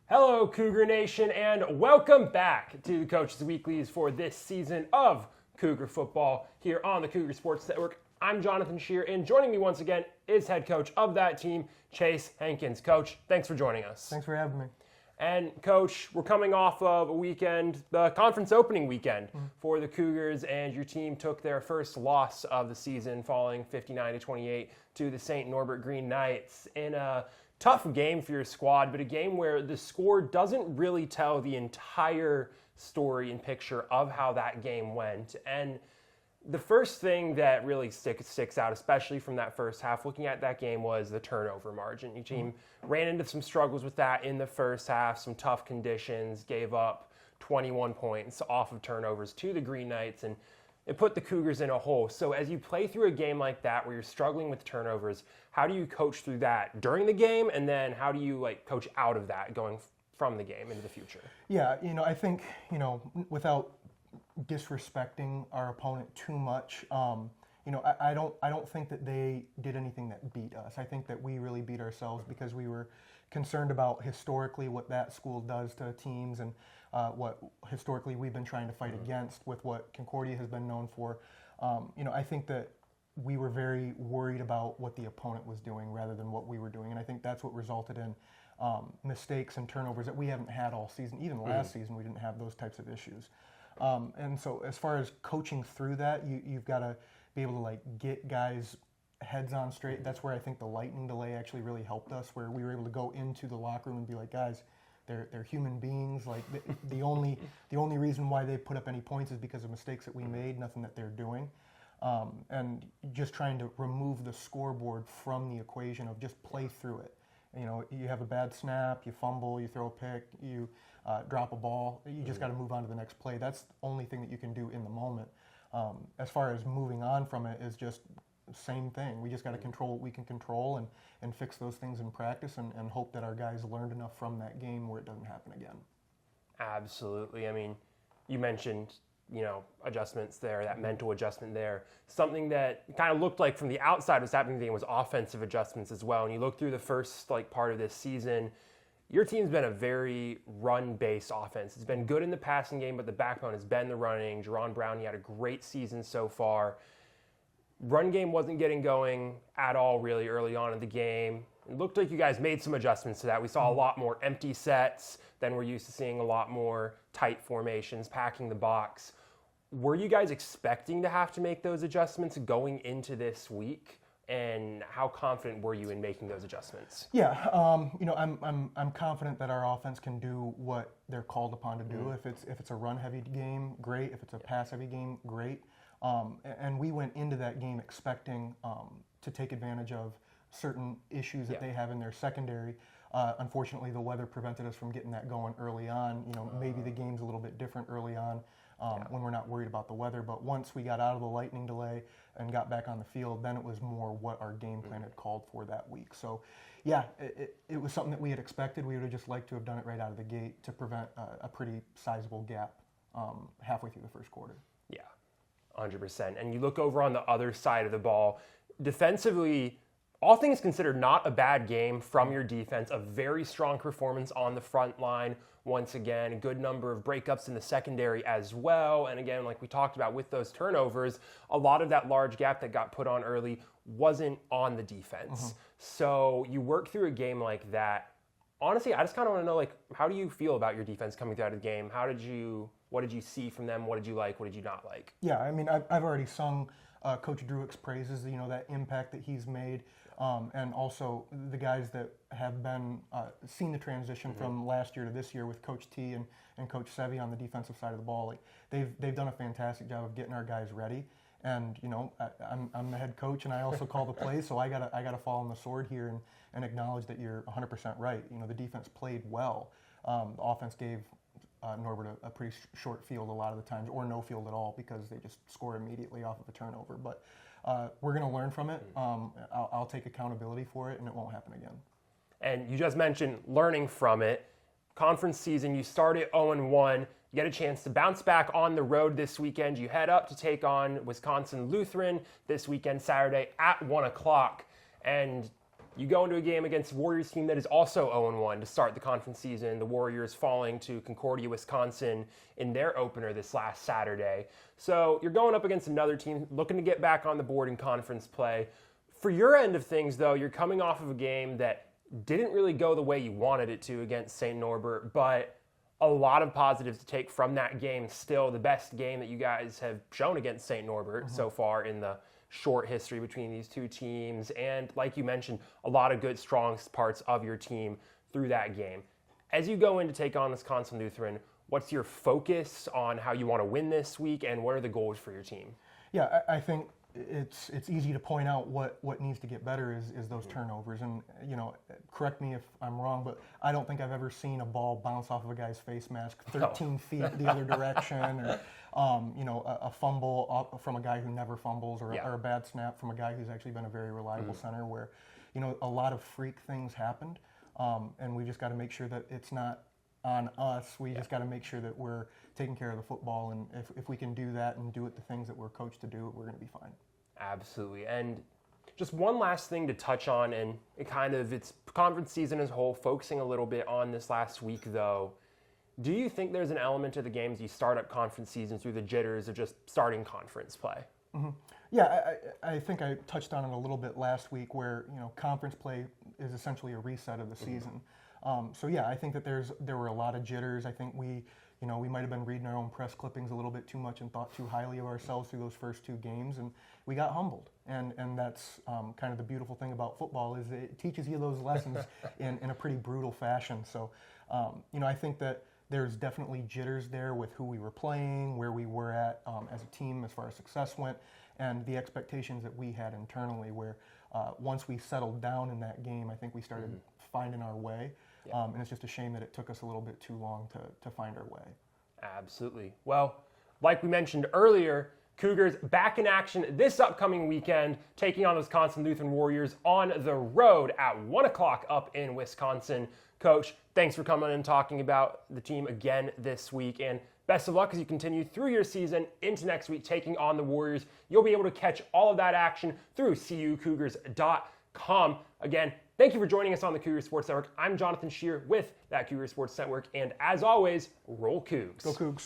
Hello, Cougar Nation, and welcome back to the Coaches Weeklies for this season of Cougar Football here on the Cougar Sports Network. I'm Jonathan Shear, and joining me once again is head coach of that team, Chase Hankins. Coach, thanks for joining us. Thanks for having me. And Coach, we're coming off of a weekend, the conference opening weekend for the Cougars, and your team took their first loss of the season, falling 59-28 to the St. Norbert Green Knights in a tough game for your squad, but a game where the score doesn't really tell the entire story and picture of how that game went. And the first thing that really sticks out, especially from that first half, looking at that game, was the turnover margin. Your team ran into some struggles with that in the first half, some tough conditions, gave up 21 points off of turnovers to the Green Knights, and it put the Cougars in a hole. So as you play through a game like that where you're struggling with turnovers, how do you coach through that during the game, and then how do you coach out of that going from the game into the future? Yeah, I think, without disrespecting our opponent too much, I don't think that they did anything that beat us. I think that we really beat ourselves because we were concerned about historically what that school does to teams and what historically we've been trying to fight against with what Concordia has been known for. I think that we were very worried about what the opponent was doing rather than what we were doing, and I think that's what resulted in mistakes and turnovers that we haven't had all season. Even last season, we didn't have those types of issues. And so as far as coaching through that, you've got to be able to get guys' heads on straight. That's where I think the lightning delay actually really helped us, where we were able to go into the locker room and be like, guys, they're human beings. The only reason why they put up any points is because of mistakes that we made, nothing that they're doing. And just trying to remove the scoreboard from the equation of just play through it. You have a bad snap, you fumble, you throw a pick, you drop a ball. You just got to move on to the next play. That's the only thing that you can do in the moment. As far as moving on from it is just same thing. We just got to control what we can control and fix those things in practice and hope that our guys learned enough from that game where it doesn't happen again. Absolutely. I mean, you mentioned adjustments there, that mental adjustment there. Something that kind of looked like from the outside was happening was offensive adjustments as well. And you look through the first part of this season, your team's been a very run-based offense. It's been good in the passing game, but the backbone has been the running. Jerron Brown, he had a great season so far. Run game wasn't getting going at all really early on in the game. It looked like you guys made some adjustments to that. We saw a lot more empty sets than we're used to seeing, a lot more tight formations, packing the box. Were you guys expecting to have to make those adjustments going into this week? And how confident were you in making those adjustments? Yeah, I'm confident that our offense can do what they're called upon to do. If it's a run-heavy game, great. If it's a pass-heavy game, great. And we went into that game expecting to take advantage of certain issues that they have in their secondary. Unfortunately, the weather prevented us from getting that going early on. Maybe the game's a little bit different early on when we're not worried about the weather. But once we got out of the lightning delay and got back on the field, then it was more what our game plan had called for that week. So, yeah, it was something that we had expected. We would have just liked to have done it right out of the gate to prevent a pretty sizable gap halfway through the first quarter. Yeah, 100%. And you look over on the other side of the ball, defensively, all things considered, not a bad game from your defense. A very strong performance on the front line. Once again, a good number of breakups in the secondary as well. And again, like we talked about with those turnovers, a lot of that large gap that got put on early wasn't on the defense. So you work through a game like that. Honestly, I just kind of want to know, how do you feel about your defense coming through out of the game? What did you see from them? What did you like? What did you not like? Yeah, I mean, I've already sung Coach Druick's praises, that impact that he's made. And also the guys that have been seen the transition from last year to this year with Coach T and Coach Sevi on the defensive side of the ball. They've done a fantastic job of getting our guys ready. And I'm the head coach, and I also call the plays, so I gotta fall on the sword here and acknowledge that you're 100% right. The defense played well. The offense gave Norbert a pretty short field a lot of the times, or no field at all, because they just score immediately off of a turnover. But we're going to learn from it. I'll take accountability for it, and it won't happen again. And you just mentioned learning from it. Conference season, you started 0-1. You get a chance to bounce back on the road this weekend. You head up to take on Wisconsin Lutheran this weekend, Saturday at 1 o'clock. And You go into a game against a Warriors team that is also 0-1 to start the conference season. The Warriors falling to Concordia, Wisconsin in their opener this last Saturday. So you're going up against another team looking to get back on the board in conference play. For your end of things, though, you're coming off of a game that didn't really go the way you wanted it to against St. Norbert, but a lot of positives to take from that game. Still the best game that you guys have shown against St. Norbert so far in the short history between these two teams. And like you mentioned, a lot of good, strong parts of your team through that game. As you go in to take on Wisconsin Lutheran, what's your focus on how you want to win this week, and what are the goals for your team? Yeah, I think it's easy to point out what needs to get better is those turnovers. And, correct me if I'm wrong, but I don't think I've ever seen a ball bounce off of a guy's face mask 13 feet the other direction, or, a fumble from a guy who never fumbles, or a bad snap from a guy who's actually been a very reliable center, where, a lot of freak things happened. And we just got to make sure that it's not on us. We just got to make sure that we're taking care of the football, and if we can do that and do it the things that we're coached to do, we're going to be fine. Absolutely. And just one last thing to touch on, and it's conference season as a whole, focusing a little bit on this last week, though. Do you think there's an element to the games you start up conference season through the jitters of just starting conference play? Mm-hmm. Yeah, I think I touched on it a little bit last week, where conference play is essentially a reset of the season. So yeah, I think that there were a lot of jitters. I think we might have been reading our own press clippings a little bit too much and thought too highly of ourselves through those first two games, and we got humbled. And that's kind of the beautiful thing about football, is it teaches you those lessons in a pretty brutal fashion. So, I think that there's definitely jitters there with who we were playing, where we were at as a team as far as success went, and the expectations that we had internally, where once we settled down in that game, I think we started finding our way. And it's just a shame that it took us a little bit too long to find our way. Absolutely. Well, like we mentioned earlier, Cougars back in action this upcoming weekend, taking on Wisconsin Lutheran Warriors on the road at 1 o'clock up in Wisconsin. Coach, thanks for coming and talking about the team again this week, and best of luck as you continue through your season into next week, taking on the Warriors. You'll be able to catch all of that action through cucougars.com. Again, thank you for joining us on the Cougar Sports Network. I'm Jonathan Shear with that Cougar Sports Network, and as always, roll Cougs. Go Cougs.